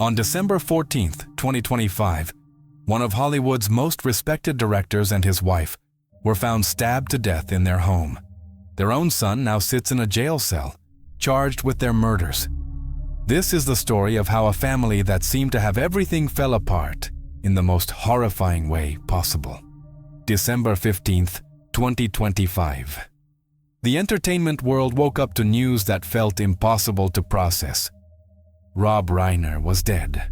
On December 14th, 2025, one of Hollywood's most respected directors and his wife were found stabbed to death in their home. Their own son now sits in a jail cell, charged with their murders. This is the story of how a family that seemed to have everything fell apart in the most horrifying way possible. December 15th, 2025. The entertainment world woke up to news that felt impossible to process. Rob Reiner was dead.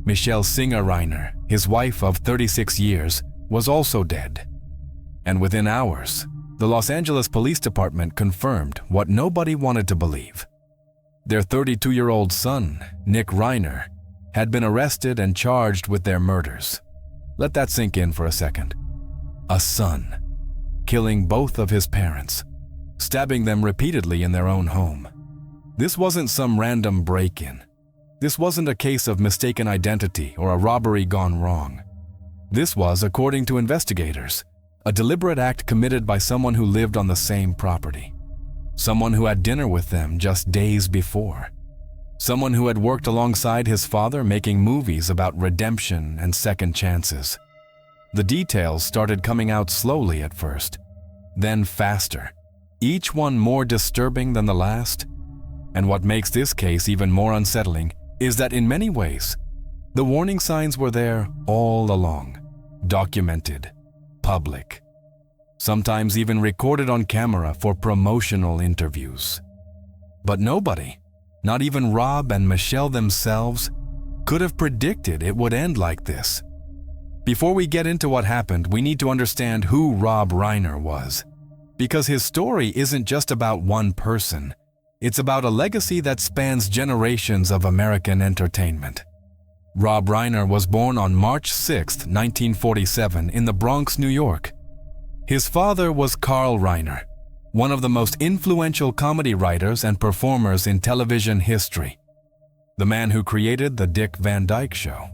Michele Singer Reiner, his wife of 36 years, was also dead. And within hours, the Los Angeles Police Department confirmed what nobody wanted to believe. Their 32-year-old son, Nick Reiner, had been arrested and charged with their murders. Let that sink in for a second. A son, killing both of his parents, stabbing them repeatedly in their own home. This wasn't some random break-in. This wasn't a case of mistaken identity or a robbery gone wrong. This was, according to investigators, a deliberate act committed by someone who lived on the same property. Someone who had dinner with them just days before. Someone who had worked alongside his father making movies about redemption and second chances. The details started coming out slowly at first, then faster, each one more disturbing than the last. And what makes this case even more unsettling is that in many ways, the warning signs were there all along, documented, public, sometimes even recorded on camera for promotional interviews. But nobody, not even Rob and Michele themselves, could have predicted it would end like this. Before we get into what happened, we need to understand who Rob Reiner was, because his story isn't just about one person. It's about a legacy that spans generations of American entertainment. Rob Reiner was born on March 6, 1947, in the Bronx, New York. His father was Carl Reiner, one of the most influential comedy writers and performers in television history. The man who created The Dick Van Dyke Show.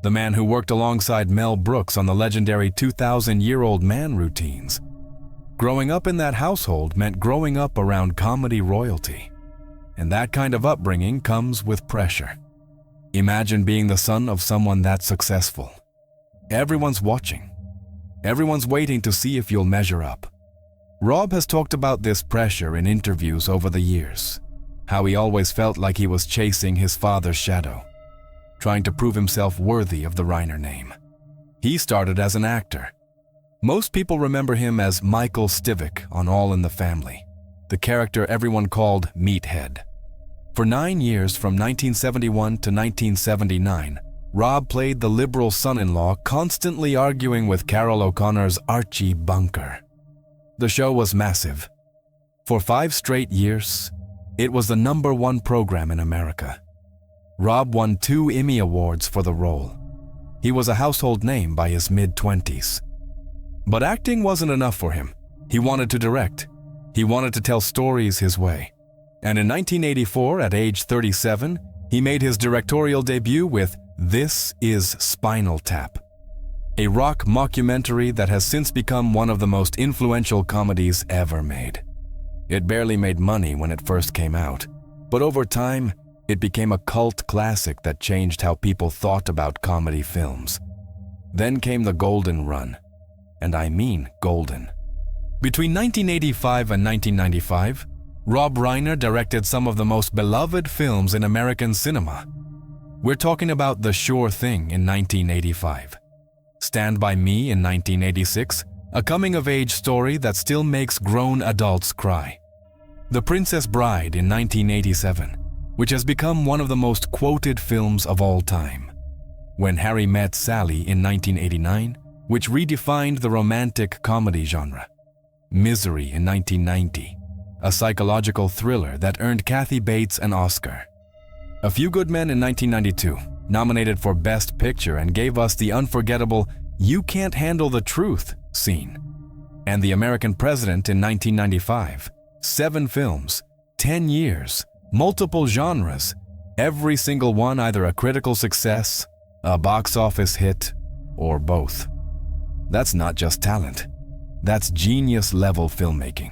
The man who worked alongside Mel Brooks on the legendary 2,000-year-old man routines. Growing up in that household meant growing up around comedy royalty. And that kind of upbringing comes with pressure. Imagine being the son of someone that successful. Everyone's watching. Everyone's waiting to see if you'll measure up. Rob has talked about this pressure in interviews over the years, how he always felt like he was chasing his father's shadow, trying to prove himself worthy of the Reiner name. He started as an actor. Most people remember him as Michael Stivic on All in the Family, the character everyone called Meathead. For 9 years, from 1971 to 1979, Rob played the liberal son-in-law constantly arguing with Carol O'Connor's Archie Bunker. The show was massive. For 5 straight years, it was the #1 program in America. Rob won 2 Emmy Awards for the role. He was a household name by his mid-20s. But acting wasn't enough for him. He wanted to direct. He wanted to tell stories his way. And in 1984, at age 37, he made his directorial debut with This Is Spinal Tap, a rock mockumentary that has since become one of the most influential comedies ever made. It barely made money when it first came out, but over time, it became a cult classic that changed how people thought about comedy films. Then came the golden run. And I mean golden. Between 1985 and 1995, Rob Reiner directed some of the most beloved films in American cinema. We're talking about The Sure Thing in 1985, Stand By Me in 1986, a coming-of-age story that still makes grown adults cry, The Princess Bride in 1987, which has become one of the most quoted films of all time, When Harry Met Sally in 1989, which redefined the romantic comedy genre, Misery in 1990, a psychological thriller that earned Kathy Bates an Oscar, A Few Good Men in 1992, nominated for Best Picture and gave us the unforgettable You Can't Handle the Truth scene, and The American President in 1995, 7 films, 10 years, multiple genres, every single one either a critical success, a box office hit, or both. That's not just talent. That's genius-level filmmaking.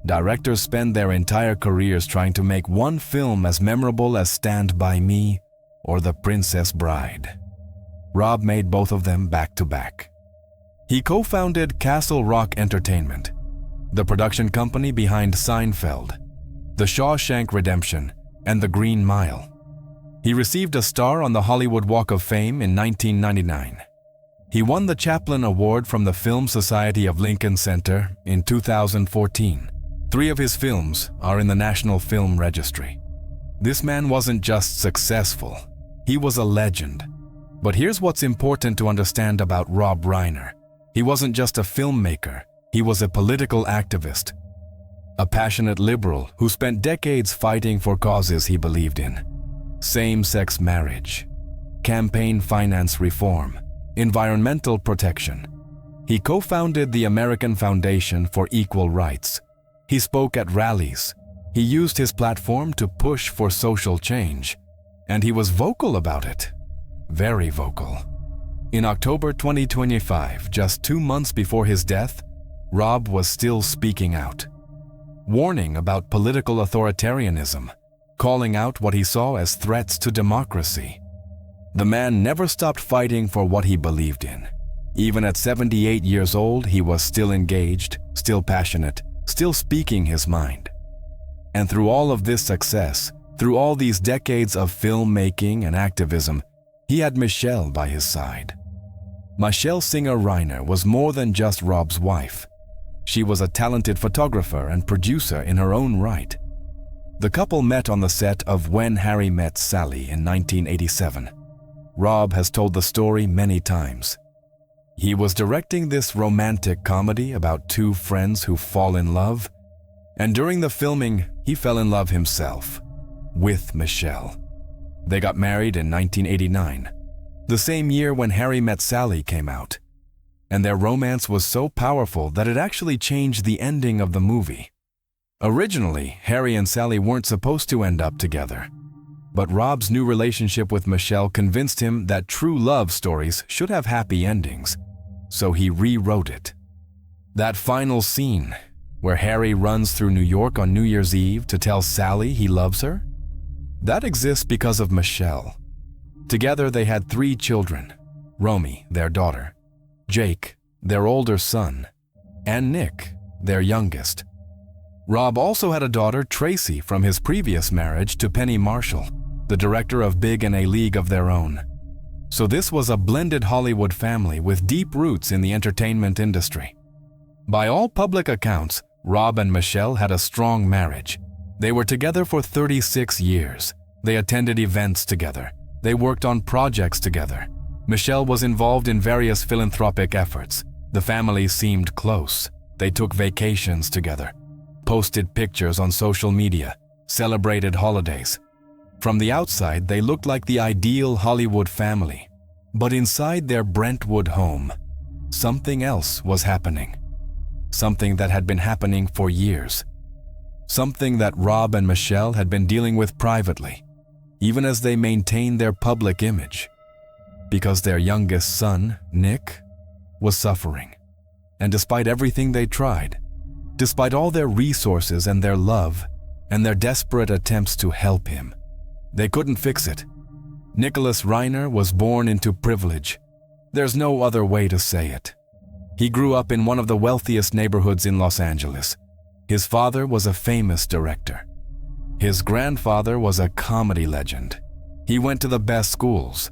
Directors spend their entire careers trying to make one film as memorable as Stand By Me or The Princess Bride. Rob made both of them back to back. He co-founded Castle Rock Entertainment, the production company behind Seinfeld, The Shawshank Redemption, and The Green Mile. He received a star on the Hollywood Walk of Fame in 1999. He won the Chaplin Award from the Film Society of Lincoln Center in 2014. 3 of his films are in the National Film Registry. This man wasn't just successful, he was a legend. But here's what's important to understand about Rob Reiner. He wasn't just a filmmaker, he was a political activist, a passionate liberal who spent decades fighting for causes he believed in. Same-sex marriage, campaign finance reform, environmental protection. He co-founded the American Foundation for Equal Rights. He spoke at rallies. He used his platform to push for social change. And he was vocal about it. Very vocal. In October 2025, just 2 months before his death, Rob was still speaking out, warning about political authoritarianism, calling out what he saw as threats to democracy. The man never stopped fighting for what he believed in. Even at 78 years old, he was still engaged, still passionate, still speaking his mind. And through all of this success, through all these decades of filmmaking and activism, he had Michele by his side. Michele Singer Reiner was more than just Rob's wife. She was a talented photographer and producer in her own right. The couple met on the set of When Harry Met Sally in 1987. Rob has told the story many times. He was directing this romantic comedy about 2 friends who fall in love, and during the filming, he fell in love himself, with Michele. They got married in 1989, the same year when Harry Met Sally came out, and their romance was so powerful that it actually changed the ending of the movie. Originally, Harry and Sally weren't supposed to end up together, but Rob's new relationship with Michele convinced him that true love stories should have happy endings, so he rewrote it. That final scene, where Harry runs through New York on New Year's Eve to tell Sally he loves her, that exists because of Michele. Together they had 3 children, Romy, their daughter, Jake, their older son, and Nick, their youngest. Rob also had a daughter, Tracy, from his previous marriage to Penny Marshall, the director of Big and A League of Their Own. So this was a blended Hollywood family with deep roots in the entertainment industry. By all public accounts, Rob and Michele had a strong marriage. They were together for 36 years. They attended events together. They worked on projects together. Michele was involved in various philanthropic efforts. The family seemed close. They took vacations together, posted pictures on social media, celebrated holidays. From the outside, they looked like the ideal Hollywood family. But inside their Brentwood home, something else was happening. Something that had been happening for years. Something that Rob and Michele had been dealing with privately, even as they maintained their public image. Because their youngest son, Nick, was suffering. And despite everything they tried, despite all their resources and their love, and their desperate attempts to help him, they couldn't fix it. Nicholas Reiner was born into privilege. There's no other way to say it. He grew up in one of the wealthiest neighborhoods in Los Angeles. His father was a famous director. His grandfather was a comedy legend. He went to the best schools,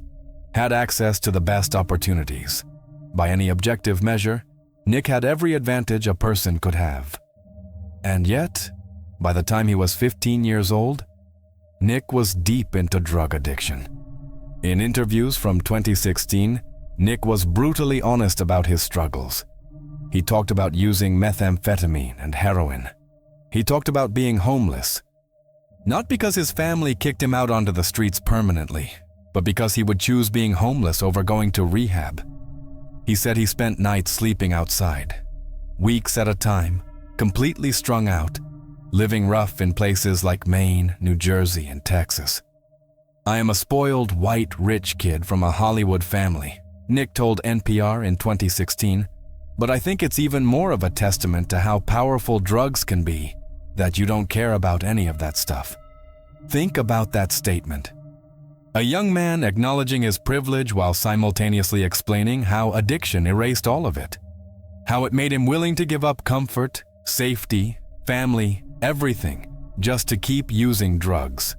had access to the best opportunities. By any objective measure, Nick had every advantage a person could have. And yet, by the time he was 15 years old, Nick was deep into drug addiction. In interviews from 2016, Nick was brutally honest about his struggles. He talked about using methamphetamine and heroin. He talked about being homeless. Not because his family kicked him out onto the streets permanently, but because he would choose being homeless over going to rehab. He said he spent nights sleeping outside, weeks at a time, completely strung out, living rough in places like Maine, New Jersey, and Texas. "I am a spoiled, white, rich kid from a Hollywood family," Nick told NPR in 2016, "but I think it's even more of a testament to how powerful drugs can be that you don't care about any of that stuff." Think about that statement. A young man acknowledging his privilege while simultaneously explaining how addiction erased all of it. How it made him willing to give up comfort, safety, family, everything, just to keep using drugs.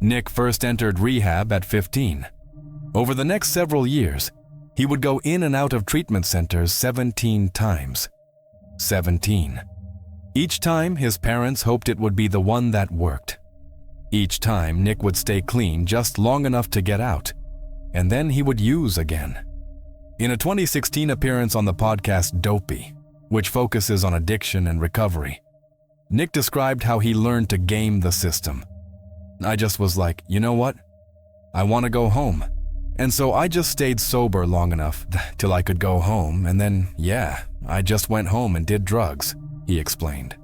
Nick first entered rehab at 15. Over the next several years, he would go in and out of treatment centers 17 times. 17. Each time, his parents hoped it would be the one that worked. Each time, Nick would stay clean just long enough to get out, and then he would use again. In a 2016 appearance on the podcast Dopey, which focuses on addiction and recovery, Nick described how he learned to game the system. I just was like, you know what? I want to go home. And so I just stayed sober long enough till I could go home, and then, I just went home and did drugs, he explained.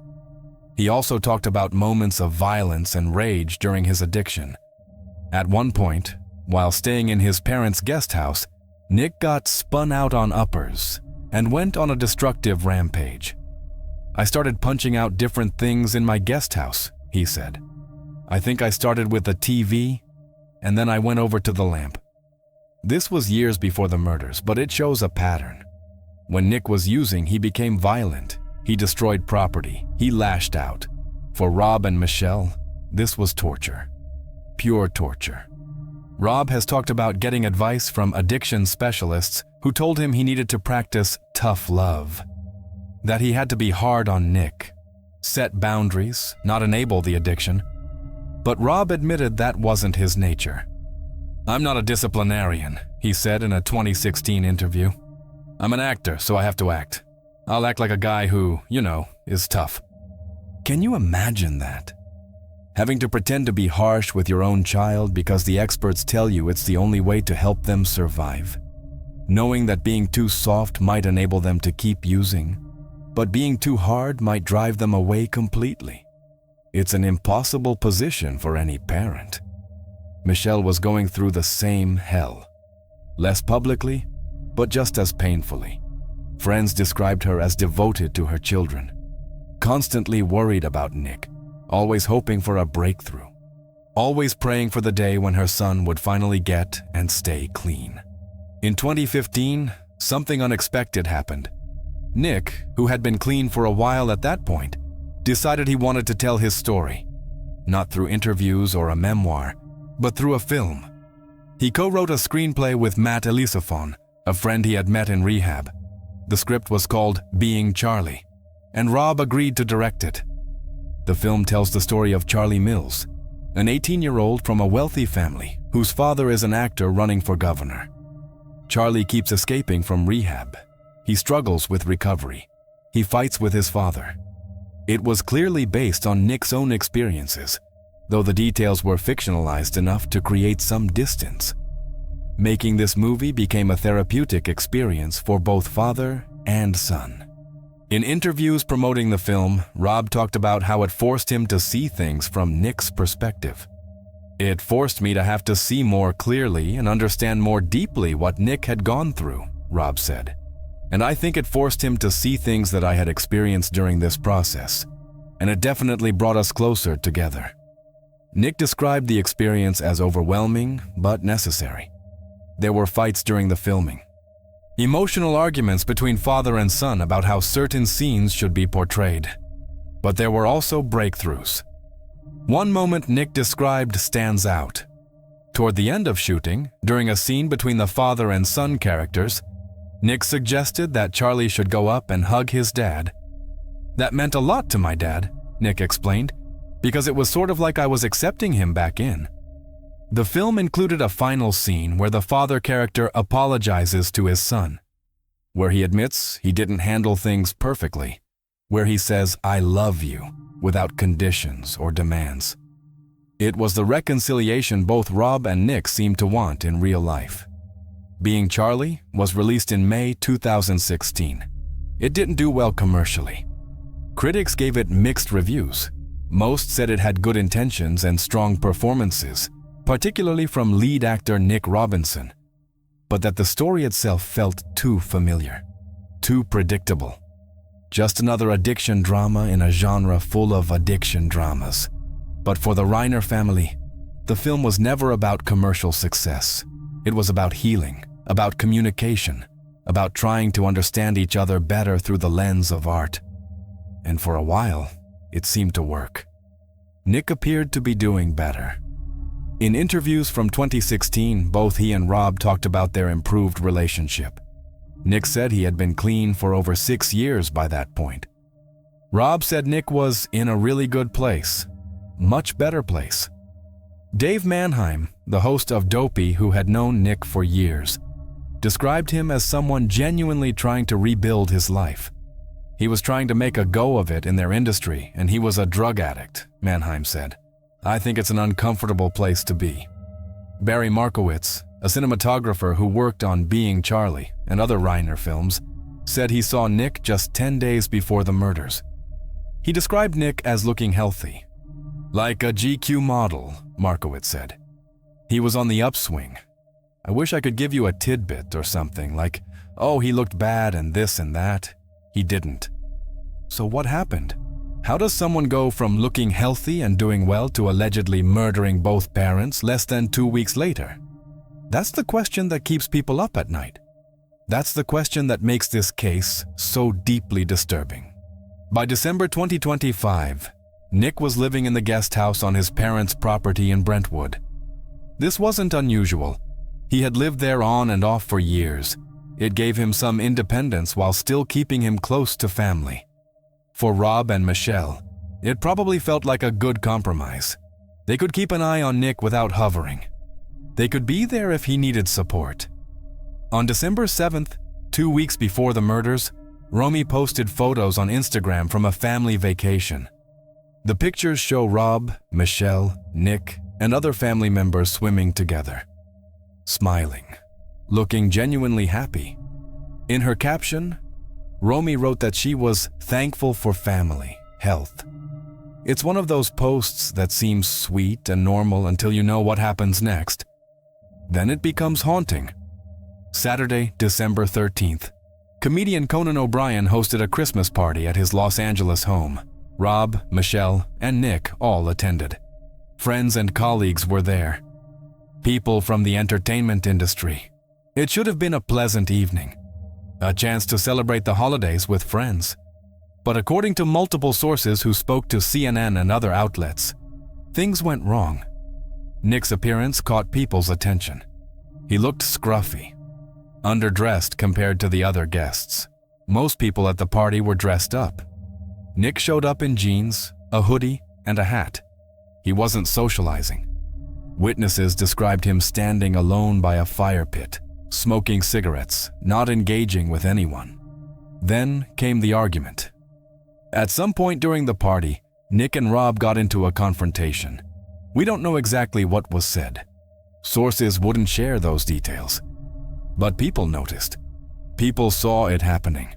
He also talked about moments of violence and rage during his addiction. At one point, while staying in his parents' guest house, Nick got spun out on uppers and went on a destructive rampage. I started punching out different things in my guest house, he said. I think I started with a TV, and then I went over to the lamp. This was years before the murders, but it shows a pattern. When Nick was using, he became violent. He destroyed property. He lashed out. For Rob and Michele, this was torture. Pure torture. Rob has talked about getting advice from addiction specialists who told him he needed to practice tough love. That he had to be hard on Nick, set boundaries, not enable the addiction. But Rob admitted that wasn't his nature. I'm not a disciplinarian, he said in a 2016 interview. I'm an actor, so I have to act. I'll act like a guy who, is tough. Can you imagine that? Having to pretend to be harsh with your own child because the experts tell you it's the only way to help them survive. Knowing that being too soft might enable them to keep using, but being too hard might drive them away completely. It's an impossible position for any parent. Michele was going through the same hell. Less publicly, but just as painfully. Friends described her as devoted to her children, constantly worried about Nick, always hoping for a breakthrough, always praying for the day when her son would finally get and stay clean. In 2015, something unexpected happened. Nick, who had been clean for a while at that point, decided he wanted to tell his story, not through interviews or a memoir, but through a film. He co-wrote a screenplay with Matt Elisafon, a friend he had met in rehab. The script was called Being Charlie, and Rob agreed to direct it. The film tells the story of Charlie Mills, an 18-year-old from a wealthy family whose father is an actor running for governor. Charlie keeps escaping from rehab. He struggles with recovery. He fights with his father. It was clearly based on Nick's own experiences, though the details were fictionalized enough to create some distance. Making this movie became a therapeutic experience for both father and son. In interviews promoting the film, Rob talked about how it forced him to see things from Nick's perspective. It forced me to have to see more clearly and understand more deeply what Nick had gone through, Rob said. And I think it forced him to see things that I had experienced during this process, and it definitely brought us closer together. Nick described the experience as overwhelming but necessary. There were fights during the filming. Emotional arguments between father and son about how certain scenes should be portrayed. But there were also breakthroughs. One moment Nick described stands out. Toward the end of shooting, during a scene between the father and son characters, Nick suggested that Charlie should go up and hug his dad. That meant a lot to my dad, Nick explained, because it was sort of like I was accepting him back in. The film included a final scene where the father character apologizes to his son, where he admits he didn't handle things perfectly, where he says, "I love you," without conditions or demands. It was the reconciliation both Rob and Nick seemed to want in real life. Being Charlie was released in May 2016. It didn't do well commercially. Critics gave it mixed reviews. Most said it had good intentions and strong performances, particularly from lead actor Nick Robinson, but that the story itself felt too familiar, too predictable. Just another addiction drama in a genre full of addiction dramas. But for the Reiner family, the film was never about commercial success. It was about healing, about communication, about trying to understand each other better through the lens of art. And for a while, it seemed to work. Nick appeared to be doing better. In interviews from 2016, both he and Rob talked about their improved relationship. Nick said he had been clean for over 6 years by that point. Rob said Nick was in a really good place, much better place. Dave Mannheim, the host of Dopey, who had known Nick for years, described him as someone genuinely trying to rebuild his life. He was trying to make a go of it in their industry, and he was a drug addict, Mannheim said. I think it's an uncomfortable place to be. Barry Markowitz, a cinematographer who worked on Being Charlie and other Reiner films, said he saw Nick just 10 days before the murders. He described Nick as looking healthy. Like a GQ model, Markowitz said. He was on the upswing. I wish I could give you a tidbit or something like, oh, he looked bad and this and that. He didn't. So what happened? How does someone go from looking healthy and doing well to allegedly murdering both parents less than 2 weeks later? That's the question that keeps people up at night. That's the question that makes this case so deeply disturbing. By December 2025, Nick was living in the guest house on his parents' property in Brentwood. This wasn't unusual. He had lived there on and off for years. It gave him some independence while still keeping him close to family. For Rob and Michele, it probably felt like a good compromise. They could keep an eye on Nick without hovering. They could be there if he needed support. On December 7th, 2 weeks before the murders, Romy posted photos on Instagram from a family vacation. The pictures show Rob, Michele, Nick, and other family members swimming together, smiling, looking genuinely happy. In her caption, Romy wrote that she was thankful for family, health. It's one of those posts that seems sweet and normal until you know what happens next. Then it becomes haunting. Saturday, December 13th, comedian Conan O'Brien hosted a Christmas party at his Los Angeles home. Rob, Michele, and Nick all attended. Friends and colleagues were there. People from the entertainment industry. It should have been a pleasant evening, a chance to celebrate the holidays with friends. But according to multiple sources who spoke to CNN and other outlets, things went wrong. Nick's appearance caught people's attention. He looked scruffy, underdressed compared to the other guests. Most people at the party were dressed up. Nick showed up in jeans, a hoodie, and a hat. He wasn't socializing. Witnesses described him standing alone by a fire pit, smoking cigarettes, not engaging with anyone. Then came the argument. At some point during the party, Nick and Rob got into a confrontation. We don't know exactly what was said. Sources wouldn't share those details. But people noticed. People saw it happening.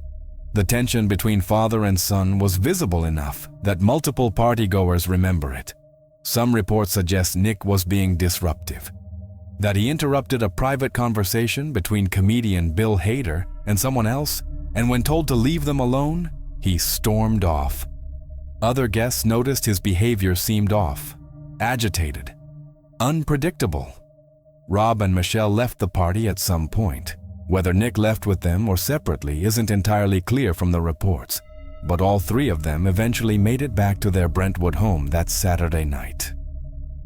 The tension between father and son was visible enough that multiple partygoers remember it. Some reports suggest Nick was being disruptive, that he interrupted a private conversation between comedian Bill Hader and someone else, and when told to leave them alone, he stormed off. Other guests noticed his behavior seemed off, agitated, unpredictable. Rob and Michele left the party at some point. Whether Nick left with them or separately isn't entirely clear from the reports, but all three of them eventually made it back to their Brentwood home that Saturday night.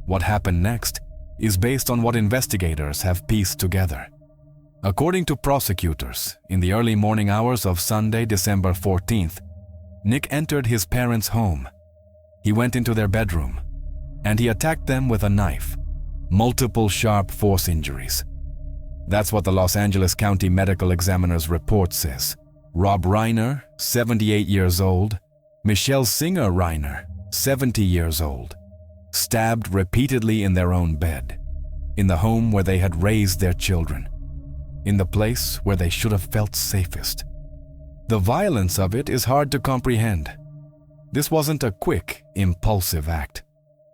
What happened next is based on what investigators have pieced together. According to prosecutors, in the early morning hours of Sunday, December 14th, Nick entered his parents' home. He went into their bedroom, and he attacked them with a knife, multiple sharp force injuries. That's what the Los Angeles County Medical Examiner's report says. Rob Reiner, 78 years old, Michele Singer Reiner, 70 years old, stabbed repeatedly in their own bed, in the home where they had raised their children, in the place where they should have felt safest. The violence of it is hard to comprehend. This wasn't a quick, impulsive act.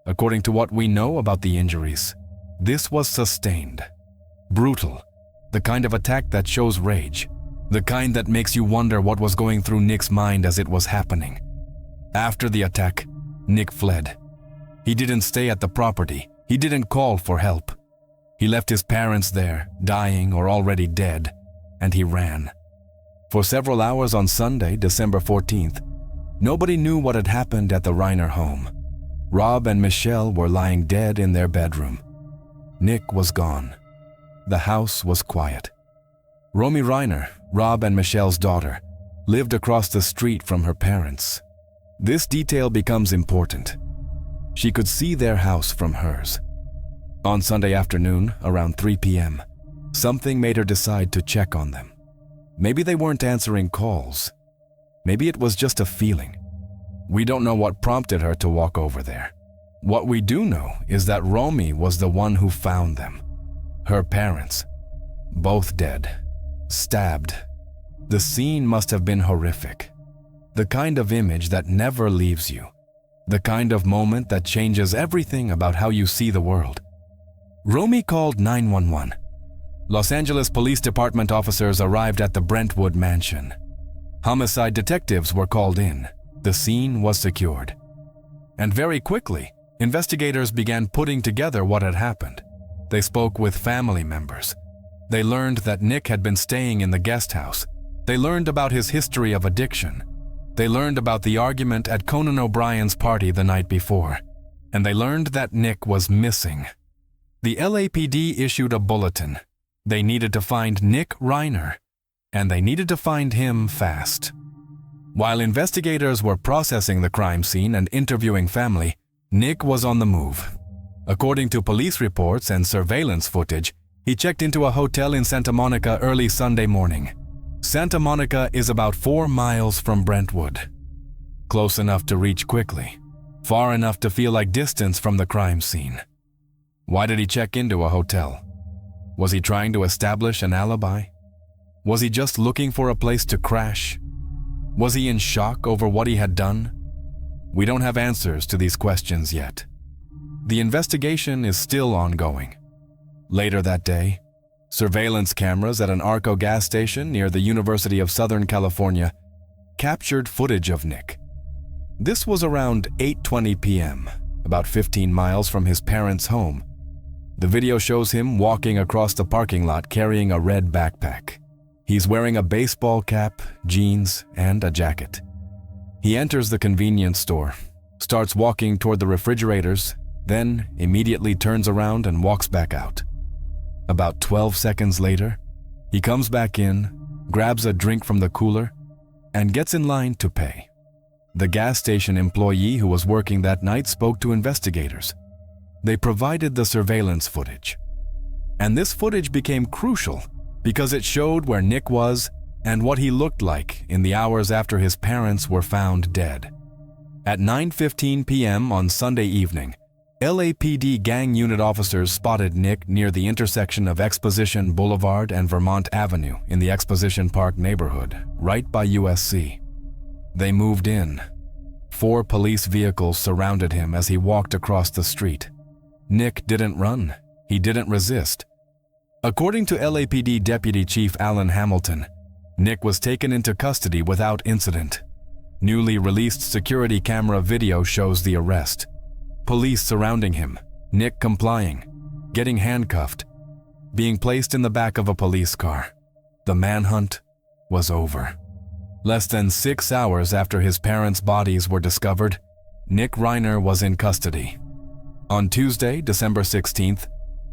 According to what we know about the injuries, this was sustained. Brutal, the kind of attack that shows rage, the kind that makes you wonder what was going through Nick's mind as it was happening. After the attack, Nick fled. He didn't stay at the property. He didn't call for help. He left his parents there, dying or already dead, and he ran. For several hours on Sunday, December 14th, nobody knew what had happened at the Reiner home. Rob and Michele were lying dead in their bedroom. Nick was gone. The house was quiet. Romy Reiner, Rob and Michele's daughter, lived across the street from her parents. This detail becomes important. She could see their house from hers. On Sunday afternoon, around 3 p.m., something made her decide to check on them. Maybe they weren't answering calls. Maybe it was just a feeling. We don't know what prompted her to walk over there. What we do know is that Romy was the one who found them. Her parents, both dead, stabbed. The scene must have been horrific. The kind of image that never leaves you. The kind of moment that changes everything about how you see the world. Romy called 911. Los Angeles Police Department officers arrived at the Brentwood mansion. Homicide detectives were called in. The scene was secured. And very quickly, investigators began putting together what had happened. They spoke with family members. They learned that Nick had been staying in the guest house. They learned about his history of addiction. They learned about the argument at Conan O'Brien's party the night before. And they learned that Nick was missing. The LAPD issued a bulletin. They needed to find Nick Reiner, and they needed to find him fast. While investigators were processing the crime scene and interviewing family, Nick was on the move. According to police reports and surveillance footage, he checked into a hotel in Santa Monica early Sunday morning. Santa Monica is about 4 miles from Brentwood. Close enough to reach quickly, far enough to feel like distance from the crime scene. Why did he check into a hotel? Was he trying to establish an alibi? Was he just looking for a place to crash? Was he in shock over what he had done? We don't have answers to these questions yet. The investigation is still ongoing. Later that day, surveillance cameras at an Arco gas station near the University of Southern California captured footage of Nick. This was around 8:20 p.m., about 15 miles from his parents' home. The video shows him walking across the parking lot carrying a red backpack. He's wearing a baseball cap, jeans, and a jacket. He enters the convenience store, starts walking toward the refrigerators, then immediately turns around and walks back out. About 12 seconds later, he comes back in, grabs a drink from the cooler, and gets in line to pay. The gas station employee who was working that night spoke to investigators. They provided the surveillance footage. And this footage became crucial because it showed where Nick was and what he looked like in the hours after his parents were found dead. At 9:15 p.m. on Sunday evening, LAPD gang unit officers spotted Nick near the intersection of Exposition Boulevard and Vermont Avenue in the Exposition Park neighborhood, right by USC. They moved in. 4 police vehicles surrounded him as he walked across the street. Nick didn't run. He didn't resist. According to LAPD Deputy Chief Alan Hamilton, Nick was taken into custody without incident. Newly released security camera video shows the arrest. Police surrounding him, Nick complying, getting handcuffed, being placed in the back of a police car. The manhunt was over. Less than 6 hours after his parents' bodies were discovered, Nick Reiner was in custody. On Tuesday, December 16th,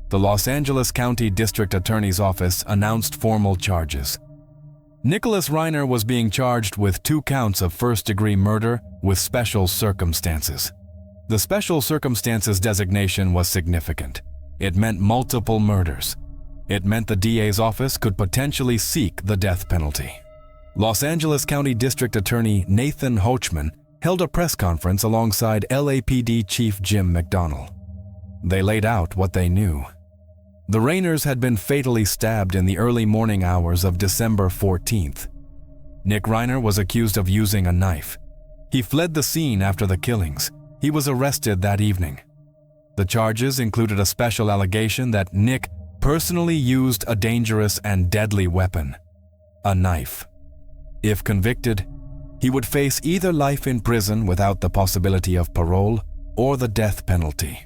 the Los Angeles County District Attorney's Office announced formal charges. Nicholas Reiner was being charged with 2 counts of first-degree murder with special circumstances. The special circumstances designation was significant. It meant multiple murders. It meant the DA's office could potentially seek the death penalty. Los Angeles County District Attorney Nathan Hochman held a press conference alongside LAPD Chief Jim McDonnell. They laid out what they knew. The Reiners had been fatally stabbed in the early morning hours of December 14th. Nick Reiner was accused of using a knife. He fled the scene after the killings. He was arrested that evening. The charges included a special allegation that Nick personally used a dangerous and deadly weapon, a knife. If convicted, he would face either life in prison without the possibility of parole or the death penalty.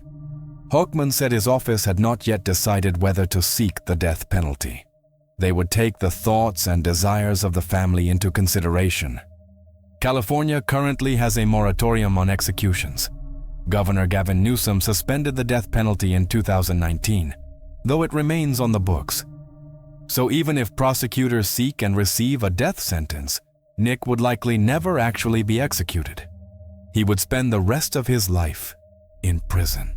Hochman said his office had not yet decided whether to seek the death penalty. They would take the thoughts and desires of the family into consideration. California currently has a moratorium on executions. Governor Gavin Newsom suspended the death penalty in 2019, though it remains on the books. So even if prosecutors seek and receive a death sentence, Nick would likely never actually be executed. He would spend the rest of his life in prison.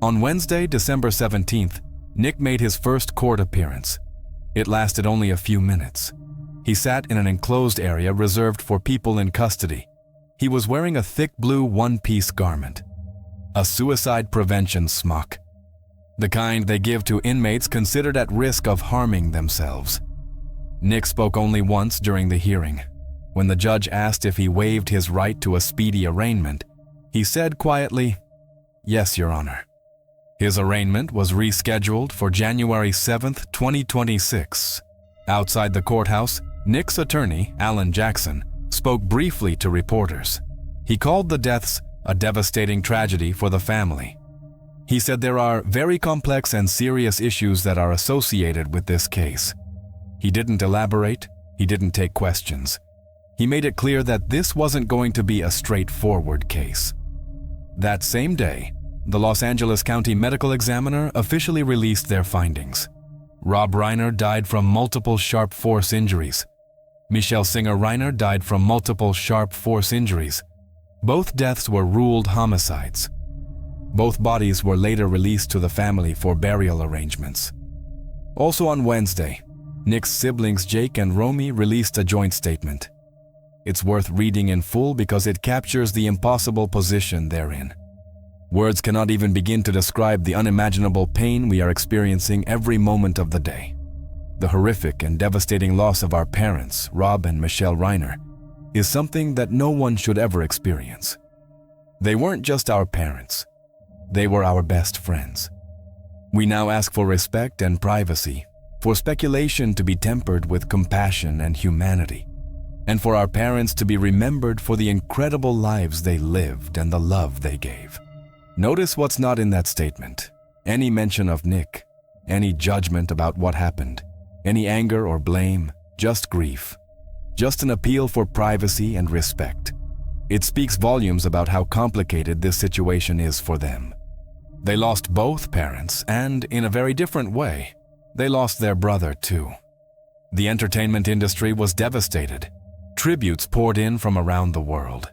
On Wednesday, December 17th, Nick made his first court appearance. It lasted only a few minutes. He sat in an enclosed area reserved for people in custody. He was wearing a thick blue one-piece garment, a suicide prevention smock, the kind they give to inmates considered at risk of harming themselves. Nick spoke only once during the hearing. When the judge asked if he waived his right to a speedy arraignment, he said quietly, "Yes, Your Honor." His arraignment was rescheduled for January 7th, 2026. Outside the courthouse, Nick's attorney, Alan Jackson, spoke briefly to reporters. He called the deaths a devastating tragedy for the family. He said there are very complex and serious issues that are associated with this case. He didn't elaborate, he didn't take questions. He made it clear that this wasn't going to be a straightforward case. That same day, the Los Angeles County Medical Examiner officially released their findings. Rob Reiner died from multiple sharp force injuries. Michele Singer Reiner died from multiple sharp force injuries. Both deaths were ruled homicides. Both bodies were later released to the family for burial arrangements. Also on Wednesday, Nick's siblings Jake and Romy released a joint statement. It's worth reading in full because it captures the impossible position they're in. Words cannot even begin to describe the unimaginable pain we are experiencing every moment of the day. The horrific and devastating loss of our parents, Rob and Michele Reiner, is something that no one should ever experience. They weren't just our parents. They were our best friends. We now ask for respect and privacy, for speculation to be tempered with compassion and humanity, and for our parents to be remembered for the incredible lives they lived and the love they gave. Notice what's not in that statement. Any mention of Nick, any judgment about what happened, any anger or blame, just grief. Just an appeal for privacy and respect. It speaks volumes about how complicated this situation is for them. They lost both parents, and in a very different way, they lost their brother too. The entertainment industry was devastated. Tributes poured in from around the world.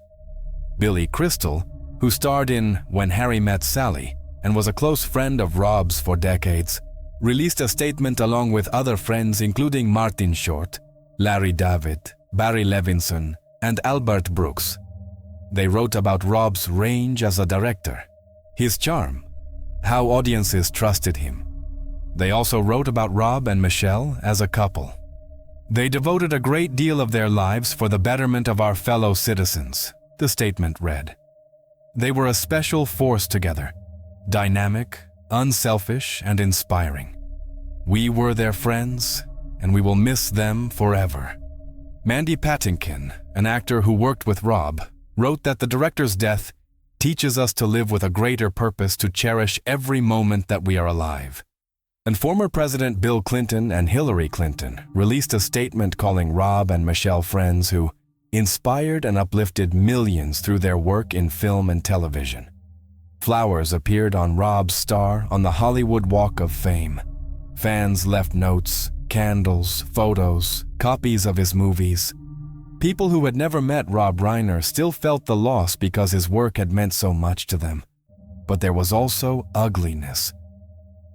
Billy Crystal, who starred in When Harry Met Sally and was a close friend of Rob's for decades, released a statement along with other friends including Martin Short, Larry David, Barry Levinson, and Albert Brooks. They wrote about Rob's range as a director, his charm, how audiences trusted him. They also wrote about Rob and Michele as a couple. They devoted a great deal of their lives for the betterment of our fellow citizens, the statement read. They were a special force together, dynamic, unselfish, and inspiring. We were their friends, and we will miss them forever. Mandy Patinkin, an actor who worked with Rob, wrote that the director's death teaches us to live with a greater purpose to cherish every moment that we are alive. And former President Bill Clinton and Hillary Clinton released a statement calling Rob and Michele friends who inspired and uplifted millions through their work in film and television. Flowers appeared on Rob's star on the Hollywood Walk of Fame. Fans left notes, candles, photos, copies of his movies. People who had never met Rob Reiner still felt the loss because his work had meant so much to them. But there was also ugliness.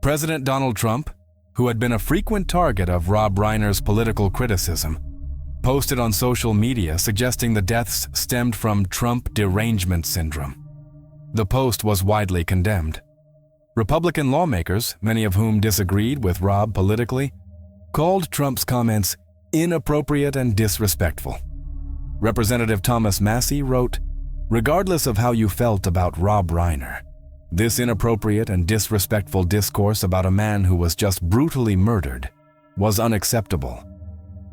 President Donald Trump, who had been a frequent target of Rob Reiner's political criticism, posted on social media suggesting the deaths stemmed from Trump derangement syndrome. The post was widely condemned. Republican lawmakers, many of whom disagreed with Rob politically, called Trump's comments inappropriate and disrespectful. Representative Thomas Massey wrote, "Regardless of how you felt about Rob Reiner, this inappropriate and disrespectful discourse about a man who was just brutally murdered was unacceptable.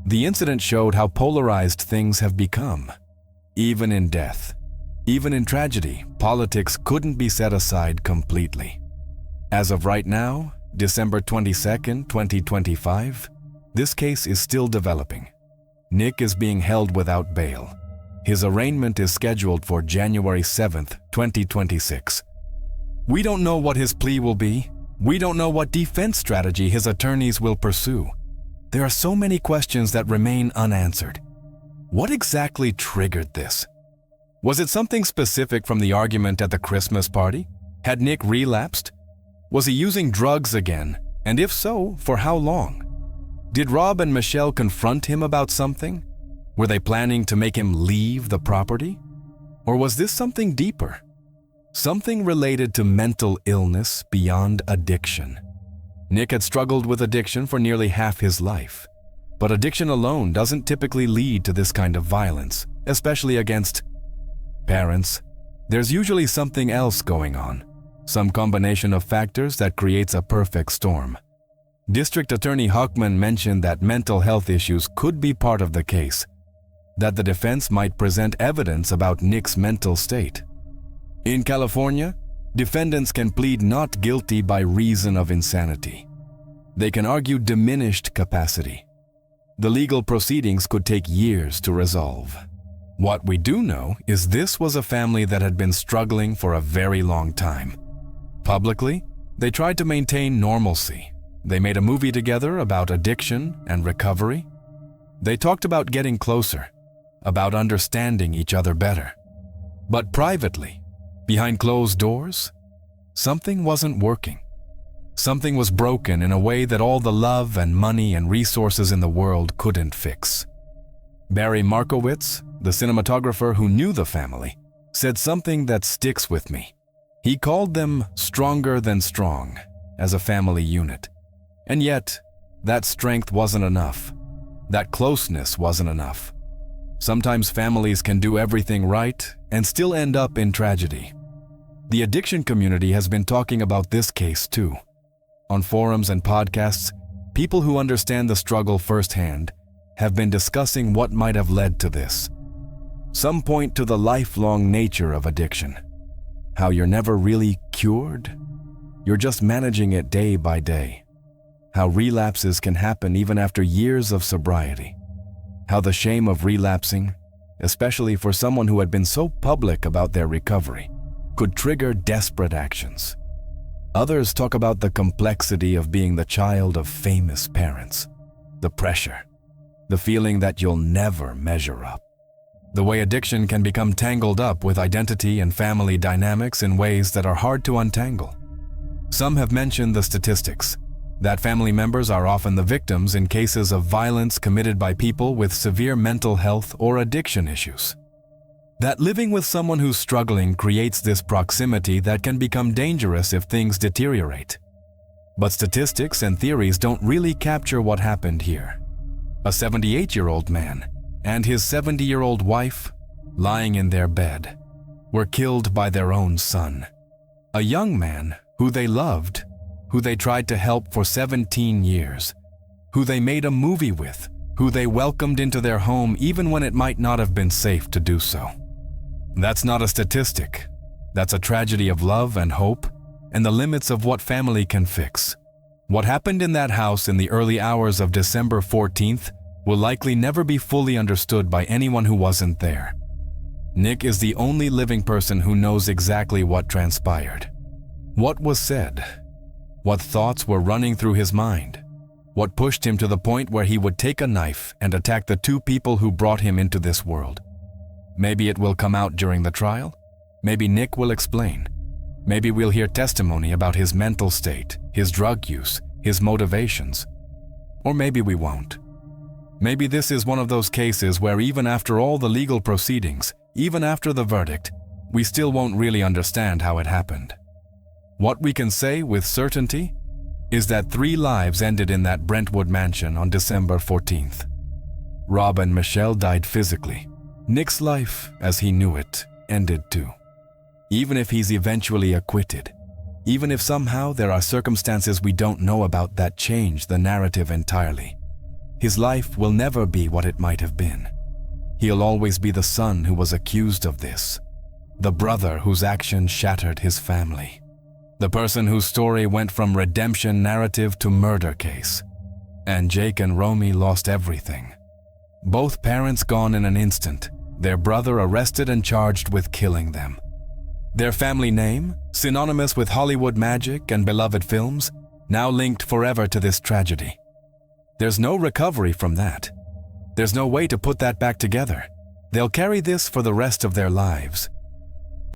The incident showed how polarized things have become. Even in death, even in tragedy, politics couldn't be set aside completely. As of right now, December 22nd, 2025, this case is still developing. Nick is being held without bail. His arraignment is scheduled for January 7th, 2026. We don't know what his plea will be. We don't know what defense strategy his attorneys will pursue. There are so many questions that remain unanswered. What exactly triggered this? Was it something specific from the argument at the Christmas party? Had Nick relapsed? Was he using drugs again? And if so, for how long? Did Rob and Michele confront him about something? Were they planning to make him leave the property? Or was this something deeper? Something related to mental illness beyond addiction. Nick had struggled with addiction for nearly half his life. But addiction alone doesn't typically lead to this kind of violence, especially against parents. There's usually something else going on, some combination of factors that creates a perfect storm. District Attorney Huckman mentioned that mental health issues could be part of the case, that the defense might present evidence about Nick's mental state. In California, defendants can plead not guilty by reason of insanity. They can argue diminished capacity. The legal proceedings could take years to resolve. What we do know is this was a family that had been struggling for a very long time. Publicly, they tried to maintain normalcy. They made a movie together about addiction and recovery. They talked about getting closer, about understanding each other better. But privately, behind closed doors, something wasn't working. Something was broken in a way that all the love and money and resources in the world couldn't fix. Barry Markowitz, the cinematographer who knew the family, said something that sticks with me. He called them stronger than strong as a family unit. And yet, that strength wasn't enough. That closeness wasn't enough. Sometimes families can do everything right and still end up in tragedy. The addiction community has been talking about this case too. On forums and podcasts, people who understand the struggle firsthand have been discussing what might have led to this. Some point to the lifelong nature of addiction. How you're never really cured. You're just managing it day by day. How relapses can happen even after years of sobriety. How the shame of relapsing, especially for someone who had been so public about their recovery, could trigger desperate actions. Others talk about the complexity of being the child of famous parents, the pressure, the feeling that you'll never measure up. The way addiction can become tangled up with identity and family dynamics in ways that are hard to untangle. Some have mentioned the statistics, that family members are often the victims in cases of violence committed by people with severe mental health or addiction issues. That living with someone who's struggling creates this proximity that can become dangerous if things deteriorate. But statistics and theories don't really capture what happened here. A 78-year-old man and his 70-year-old wife, lying in their bed, were killed by their own son. A young man who they loved, who they tried to help for 17 years, who they made a movie with, who they welcomed into their home even when it might not have been safe to do so. That's not a statistic. That's a tragedy of love and hope and the limits of what family can fix. What happened in that house in the early hours of December 14th will likely never be fully understood by anyone who wasn't there. Nick is the only living person who knows exactly what transpired. What was said? What thoughts were running through his mind? What pushed him to the point where he would take a knife and attack the two people who brought him into this world? Maybe it will come out during the trial. Maybe Nick will explain. Maybe we'll hear testimony about his mental state, his drug use, his motivations. Or maybe we won't. Maybe this is one of those cases where even after all the legal proceedings, even after the verdict, we still won't really understand how it happened. What we can say with certainty is that 3 lives ended in that Brentwood mansion on December 14th. Rob and Michele died physically. Nick's life, as he knew it, ended too. Even if he's eventually acquitted, even if somehow there are circumstances we don't know about that change the narrative entirely, his life will never be what it might have been. He'll always be the son who was accused of this, the brother whose actions shattered his family, The person whose story went from redemption narrative to murder case. And Jake and Romy lost everything. Both parents gone in an instant, their brother arrested and charged with killing them. Their family name, synonymous with Hollywood magic and beloved films, now linked forever to this tragedy. There's no recovery from that. There's no way to put that back together. They'll carry this for the rest of their lives.